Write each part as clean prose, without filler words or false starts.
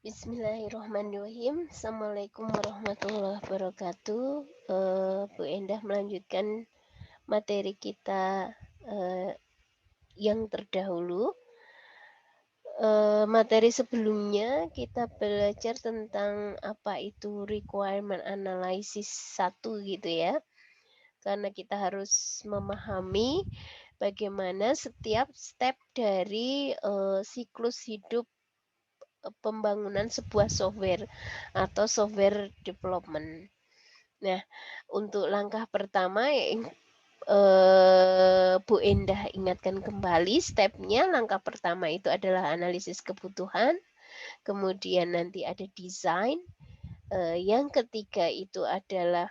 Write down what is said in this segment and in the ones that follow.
Bismillahirrahmanirrahim. Assalamualaikum warahmatullahi wabarakatuh. Bu Endah melanjutkan materi kita yang terdahulu. Materi sebelumnya kita belajar tentang apa itu requirement analysis 1 gitu ya. Karena kita harus memahami bagaimana setiap step dari siklus hidup pembangunan sebuah software atau software development. Nah, untuk langkah pertama Bu Endah ingatkan kembali stepnya. Langkah pertama itu adalah analisis kebutuhan, kemudian nanti ada desain, yang ketiga itu adalah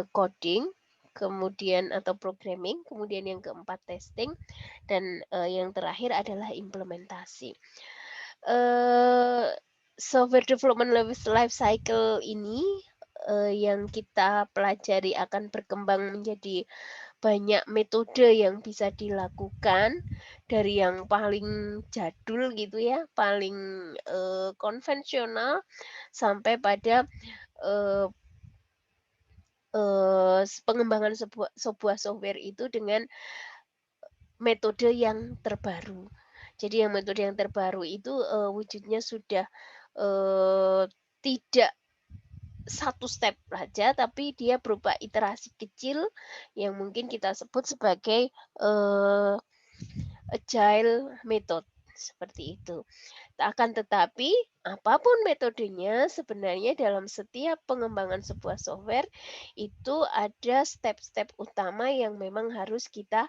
coding, kemudian atau programming, kemudian yang keempat testing, dan yang terakhir adalah implementasi. Software development life cycle ini yang kita pelajari akan berkembang menjadi banyak metode yang bisa dilakukan, dari yang paling jadul gitu ya, paling konvensional sampai pada uh, pengembangan sebuah software itu dengan metode yang terbaru. Jadi yang metode yang terbaru itu wujudnya sudah tidak satu step saja, tapi dia berupa iterasi kecil yang mungkin kita sebut sebagai agile method, seperti itu. Akan tetapi, apapun metodenya, sebenarnya dalam setiap pengembangan sebuah software itu ada step-step utama yang memang harus kita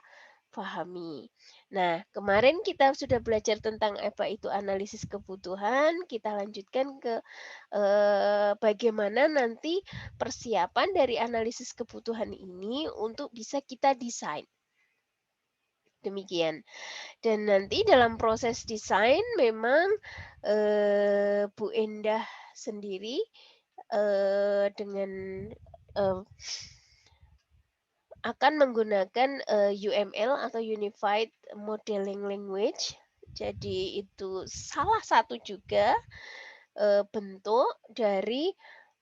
pahami. Nah, kemarin kita sudah belajar tentang apa itu analisis kebutuhan, kita lanjutkan ke bagaimana nanti persiapan dari analisis kebutuhan ini untuk bisa kita desain. Demikian. Dan nanti dalam proses desain memang Bu Endah sendiri dengan akan menggunakan UML atau Unified Modeling Language. Jadi itu salah satu juga bentuk dari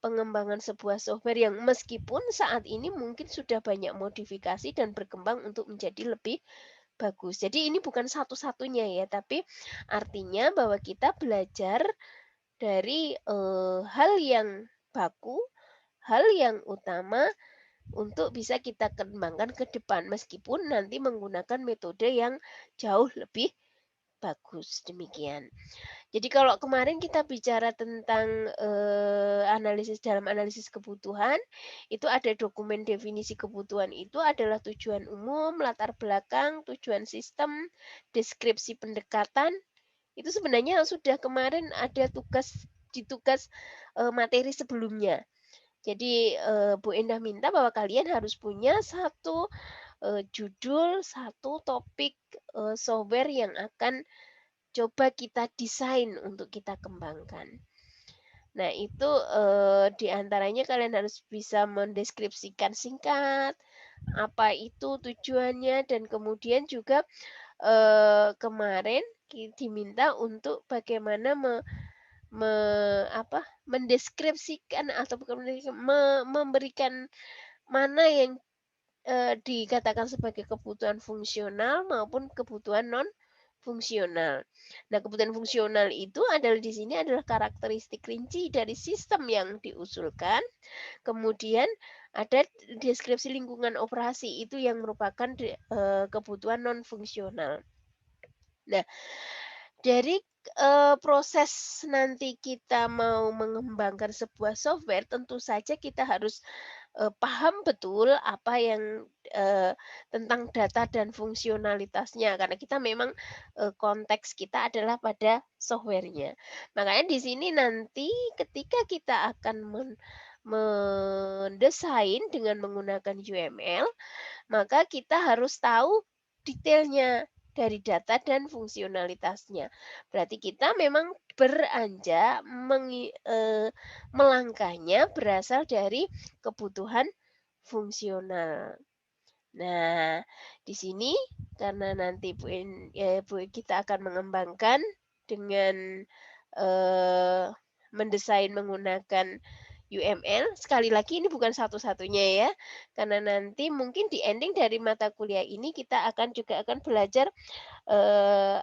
pengembangan sebuah software yang meskipun saat ini mungkin sudah banyak modifikasi dan berkembang untuk menjadi lebih bagus. Jadi ini bukan satu-satunya ya, tapi artinya bahwa kita belajar dari hal yang baku, hal yang utama untuk bisa kita kembangkan ke depan meskipun nanti menggunakan metode yang jauh lebih bagus. Demikian. Jadi kalau kemarin kita bicara tentang analisis dalam analisis kebutuhan, itu ada dokumen definisi kebutuhan itu adalah tujuan umum, latar belakang, tujuan sistem, deskripsi pendekatan. Itu sebenarnya sudah kemarin ada di tugas materi sebelumnya. Jadi Bu Endah minta bahwa kalian harus punya satu judul, satu topik software yang akan coba kita desain untuk kita kembangkan. Nah, itu di antaranya kalian harus bisa mendeskripsikan singkat apa itu tujuannya, dan kemudian juga kemarin diminta untuk bagaimana mendeskripsikan atau bukan memberikan mana yang dikatakan sebagai kebutuhan fungsional maupun kebutuhan non fungsional. Nah, kebutuhan fungsional itu adalah di sini adalah karakteristik rinci dari sistem yang diusulkan. Kemudian ada deskripsi lingkungan operasi itu yang merupakan kebutuhan non fungsional. Nah, dari proses nanti kita mau mengembangkan sebuah software, tentu saja kita harus paham betul apa yang tentang data dan fungsionalitasnya, karena kita memang konteks kita adalah pada software-nya. Makanya di sini nanti ketika kita akan mendesain dengan menggunakan UML, maka kita harus tahu detailnya dari data dan fungsionalitasnya. Berarti kita memang beranjak melangkahnya berasal dari kebutuhan fungsional. Nah, di sini karena nanti Bu kita akan mengembangkan dengan mendesain menggunakan UML, sekali lagi ini bukan satu-satunya ya, karena nanti mungkin di ending dari mata kuliah ini kita juga akan belajar,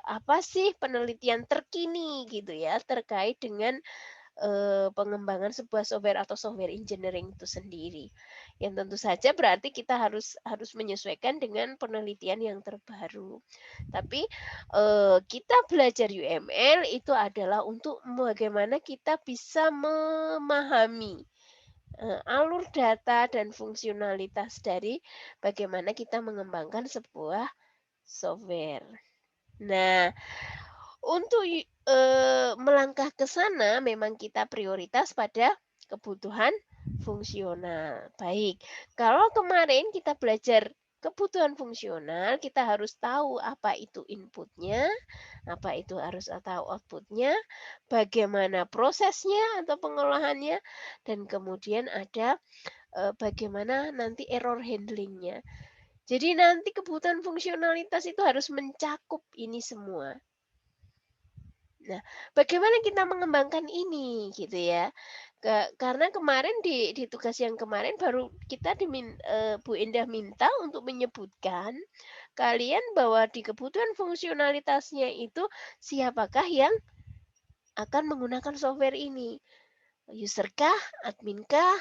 apa sih penelitian terkini gitu ya, terkait dengan pengembangan sebuah software atau software engineering itu sendiri. Yang tentu saja berarti kita harus harus menyesuaikan dengan penelitian yang terbaru. Tapi, kita belajar UML itu adalah untuk bagaimana kita bisa memahami, alur data dan fungsionalitas dari bagaimana kita mengembangkan sebuah software. Nah, untuk melangkah ke sana memang kita prioritas pada kebutuhan fungsional. Baik, kalau kemarin kita belajar kebutuhan fungsional, kita harus tahu apa itu inputnya, apa itu harus tahu outputnya, bagaimana prosesnya atau pengolahannya, dan kemudian ada, bagaimana nanti error handlingnya. Jadi nanti kebutuhan fungsionalitas itu harus mencakup ini semua. Nah, bagaimana kita mengembangkan ini gitu ya. Karena kemarin di tugas yang kemarin baru kita Bu Endah minta untuk menyebutkan kalian bahwa di kebutuhan fungsionalitasnya itu siapakah yang akan menggunakan software ini. User kah, admin kah,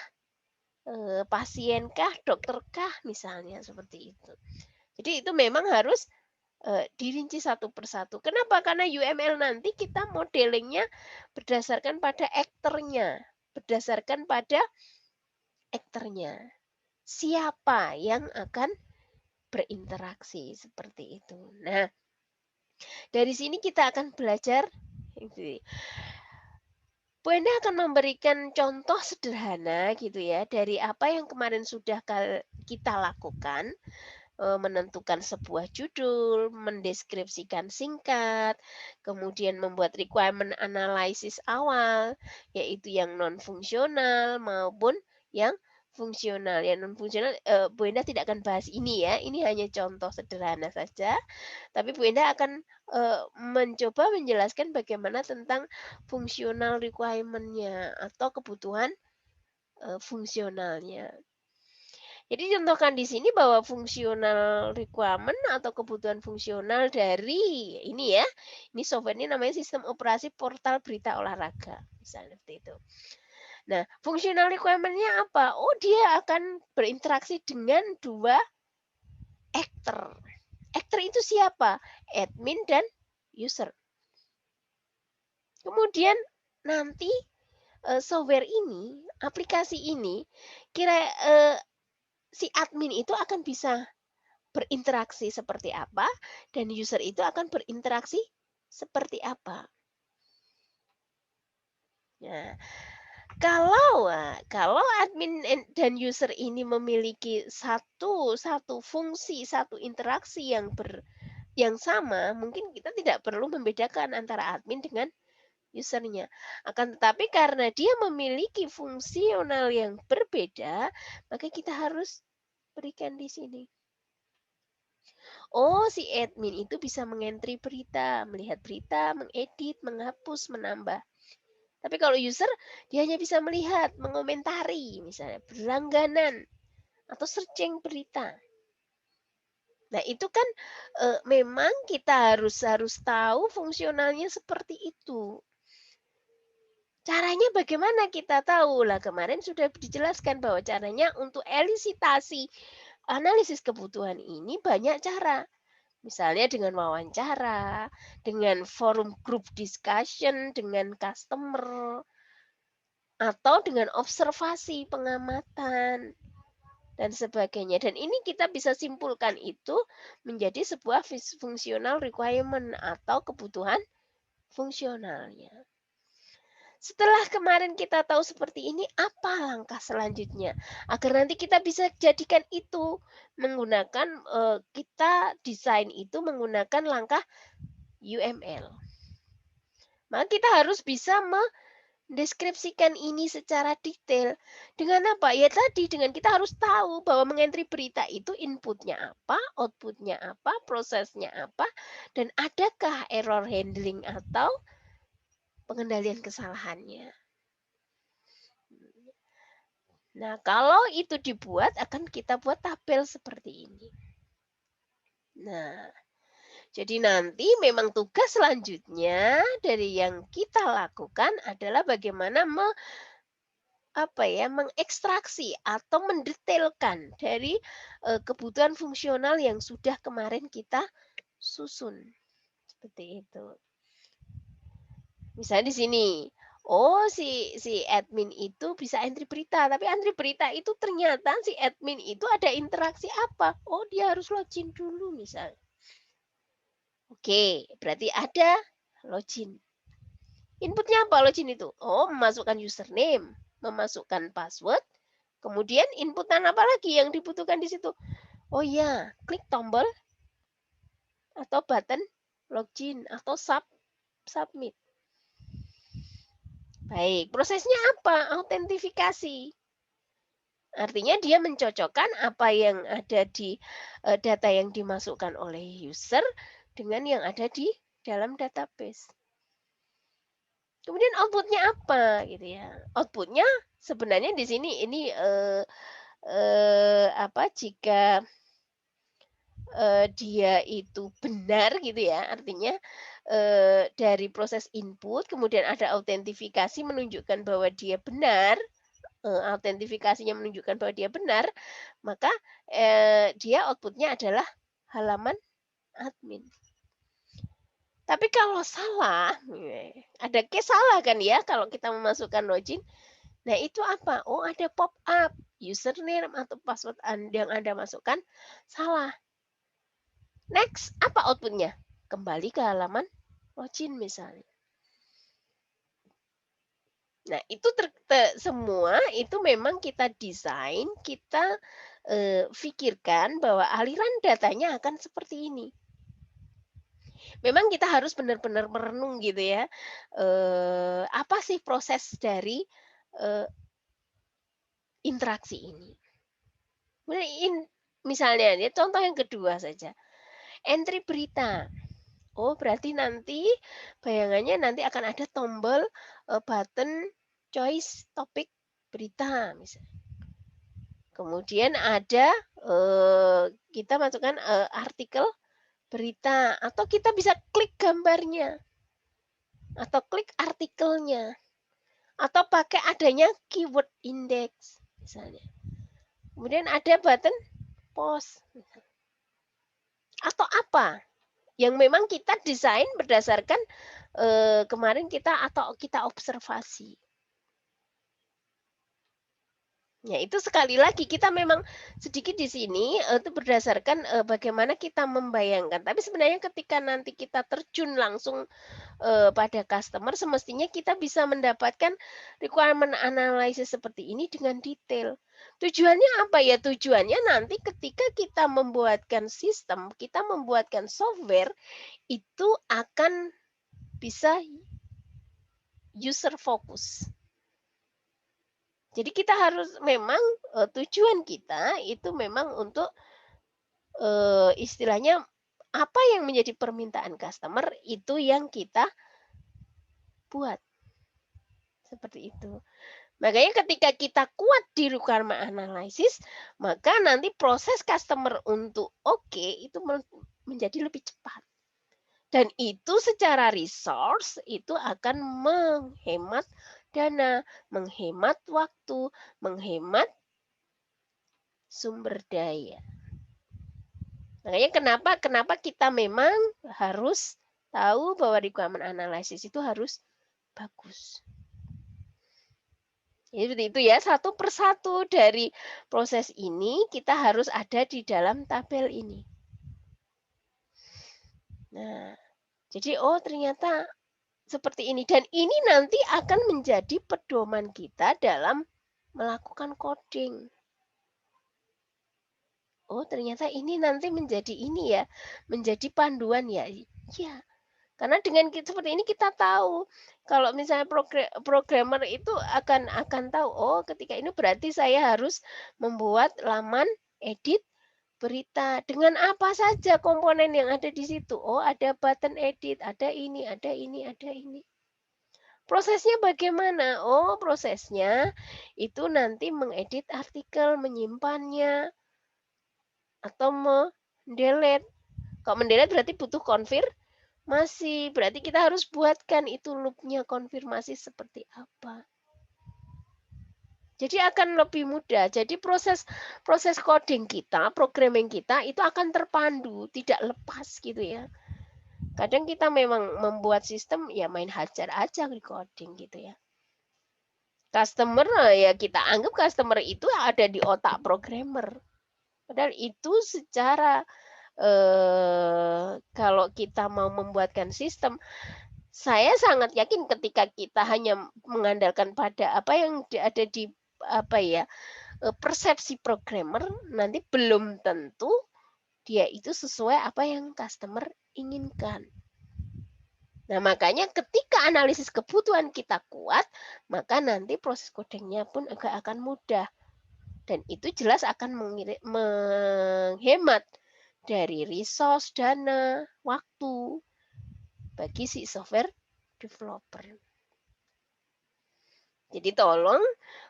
pasien kah, dokter kah, misalnya seperti itu. Jadi itu memang harus dirinci satu persatu. Kenapa? Karena UML nanti kita modelingnya berdasarkan pada aktornya, berdasarkan pada aktornya. Siapa yang akan berinteraksi seperti itu. Nah, dari sini kita akan belajar ini. Bu Enda akan memberikan contoh sederhana gitu ya dari apa yang kemarin sudah kita lakukan, menentukan sebuah judul, mendeskripsikan singkat, kemudian membuat requirement analysis awal, yaitu yang non fungsional maupun yang fungsional. Yang non fungsional, Bu Enda tidak akan bahas ini ya, ini hanya contoh sederhana saja. Tapi Bu Enda akan, mencoba menjelaskan bagaimana tentang fungsional requirement-nya atau kebutuhan, fungsionalnya. Jadi contohkan di sini bahwa fungsional requirement atau kebutuhan fungsional dari ini ya, ini software ini namanya sistem operasi portal berita olahraga, misalnya seperti itu. Nah, fungsional requirement-nya apa? Oh, dia akan berinteraksi dengan 2 aktor. Aktor itu siapa? Admin dan user. Kemudian nanti, software ini, aplikasi ini, kira si admin itu akan bisa berinteraksi seperti apa dan user itu akan berinteraksi seperti apa. Nah, kalau admin dan user ini memiliki satu fungsi, satu interaksi yang sama, mungkin kita tidak perlu membedakan antara admin dengan usernya. Akan tetapi karena dia memiliki fungsional yang berbeda, maka kita harus berikan di sini. Oh, si admin itu bisa mengentri berita, melihat berita, mengedit, menghapus, menambah. Tapi kalau user, dia hanya bisa melihat, mengomentari, misalnya berlangganan, atau searching berita. Nah, itu kan memang kita harus harus tahu fungsionalnya seperti itu. Caranya bagaimana kita tahu? Lah kemarin sudah dijelaskan bahwa caranya untuk elisitasi analisis kebutuhan ini banyak cara. Misalnya dengan wawancara, dengan forum group discussion, dengan customer, atau dengan observasi, pengamatan, dan sebagainya. Dan ini kita bisa simpulkan itu menjadi sebuah fungsional requirement atau kebutuhan fungsionalnya. Setelah kemarin kita tahu seperti ini, apa langkah selanjutnya? Agar nanti kita bisa jadikan itu menggunakan, kita desain itu menggunakan langkah UML. Maka kita harus bisa mendeskripsikan ini secara detail. Dengan apa? Ya tadi, dengan kita harus tahu bahwa mengentri berita itu inputnya apa, outputnya apa, prosesnya apa, dan adakah error handling atau pengendalian kesalahannya. Nah, kalau itu dibuat akan kita buat tabel seperti ini. Nah, jadi nanti memang tugas selanjutnya dari yang kita lakukan adalah bagaimana mengekstraksi atau mendetailkan dari, kebutuhan fungsional yang sudah kemarin kita susun, seperti itu. Misalnya di sini, oh si admin itu bisa entry berita, tapi entry berita itu ternyata si admin itu ada interaksi apa, oh dia harus login dulu misalnya. Oke, berarti ada login. Inputnya apa login itu? Oh, memasukkan username, memasukkan password, kemudian inputan apa lagi yang dibutuhkan di situ? Oh iya, klik tombol atau button login atau submit. Baik, prosesnya apa? Autentifikasi. Artinya dia mencocokkan apa yang ada di data yang dimasukkan oleh user dengan yang ada di dalam database. Kemudian outputnya apa gitu ya? Outputnya sebenarnya di sini ini jika dia itu benar gitu ya, artinya dari proses input kemudian ada autentifikasi menunjukkan bahwa dia benar, autentifikasinya menunjukkan bahwa dia benar, maka dia outputnya adalah halaman admin. Tapi kalau salah, ada case salah kan ya kalau kita memasukkan login. Nah itu apa? Oh ada pop up, username atau password yang Anda masukkan salah. Next, apa outputnya? Kembali ke halaman login misalnya. Nah itu semua itu memang kita desain, kita pikirkan bahwa aliran datanya akan seperti ini. Memang kita harus benar-benar merenung gitu ya, apa sih proses dari, eee, interaksi ini. Kemudian misalnya ya contoh yang kedua saja, entry berita. Oh berarti nanti bayangannya nanti akan ada tombol, button choice topik berita misalnya. Kemudian ada, kita masukkan, artikel berita atau kita bisa klik gambarnya atau klik artikelnya. Atau pakai adanya keyword index misalnya. Kemudian ada button post atau apa yang memang kita desain berdasarkan, kemarin kita observasi. Ya itu sekali lagi kita memang sedikit di sini, itu berdasarkan, bagaimana kita membayangkan. Tapi sebenarnya ketika nanti kita terjun langsung pada customer semestinya kita bisa mendapatkan requirement analysis seperti ini dengan detail. Tujuannya apa ya? Tujuannya nanti ketika kita membuatkan sistem, kita membuatkan software, itu akan bisa user focus. Jadi kita harus memang, tujuan kita itu memang untuk, istilahnya apa yang menjadi permintaan customer itu yang kita buat, seperti itu. Makanya ketika kita kuat di requirement analysis, maka nanti proses customer untuk oke itu menjadi lebih cepat. Dan itu secara resource itu akan menghemat dana, menghemat waktu, menghemat sumber daya. Makanya kenapa kenapa kita memang harus tahu bahwa requirement analysis itu harus bagus. Jadi seperti itu ya, satu persatu dari proses ini kita harus ada di dalam tabel ini. Nah, jadi oh ternyata seperti ini dan ini nanti akan menjadi pedoman kita dalam melakukan coding. Oh ternyata ini nanti menjadi ini ya, menjadi panduan ya. Iya, karena dengan seperti ini kita tahu, kalau misalnya programmer itu akan tahu, oh ketika ini berarti saya harus membuat laman edit berita. Dengan apa saja komponen yang ada di situ? Oh ada button edit, ada ini, ada ini, ada ini. Prosesnya bagaimana? Oh, prosesnya itu nanti mengedit artikel, menyimpannya, atau mendelete. Kalau mendelete berarti butuh konfirmasi, berarti kita harus buatkan itu loop-nya konfirmasi seperti apa. Jadi akan lebih mudah. Jadi proses proses coding kita, programming kita itu akan terpandu, tidak lepas gitu ya. Kadang kita memang membuat sistem ya main hajar aja di coding gitu ya. Customer ya kita anggap customer itu ada di otak programmer. Padahal itu secara kalau kita mau membuatkan sistem, saya sangat yakin ketika kita hanya mengandalkan pada apa yang ada di apa ya, persepsi programmer, nanti belum tentu dia itu sesuai apa yang customer inginkan. Nah, makanya ketika analisis kebutuhan kita kuat, maka nanti proses coding-nya pun agak akan mudah. Dan itu jelas akan menghemat dari resource, dana, waktu bagi si software developer. Jadi tolong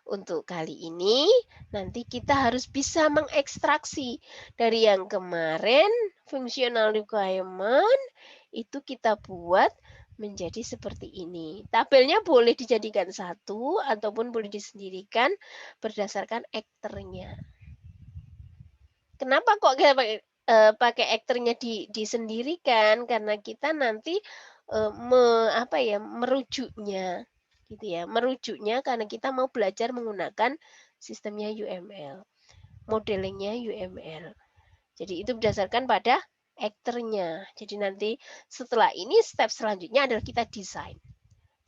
untuk kali ini nanti kita harus bisa mengekstraksi dari yang kemarin functional requirement itu kita buat menjadi seperti ini. Tabelnya boleh dijadikan satu ataupun boleh disendirikan berdasarkan aktornya. Kenapa kok kita pakai aktornya disendirikan? Karena kita nanti, apa ya, merujuknya, gitu ya, merujuknya karena kita mau belajar menggunakan sistemnya UML, modelingnya UML. Jadi itu berdasarkan pada aktornya. Jadi nanti setelah ini step selanjutnya adalah kita desain.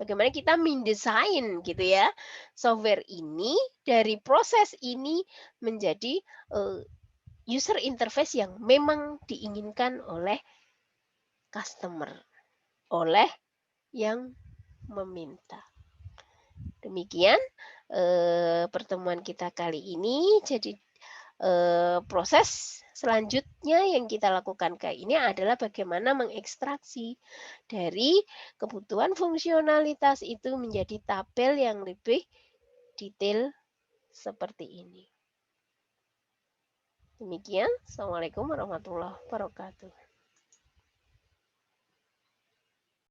Bagaimana kita mendesain gitu ya, software ini dari proses ini menjadi, user interface yang memang diinginkan oleh customer, oleh yang meminta. Demikian, pertemuan kita kali ini. Jadi, proses selanjutnya yang kita lakukan kali ini adalah bagaimana mengekstraksi dari kebutuhan fungsionalitas itu menjadi tabel yang lebih detail seperti ini. Demikian, assalamualaikum warahmatullahi wabarakatuh.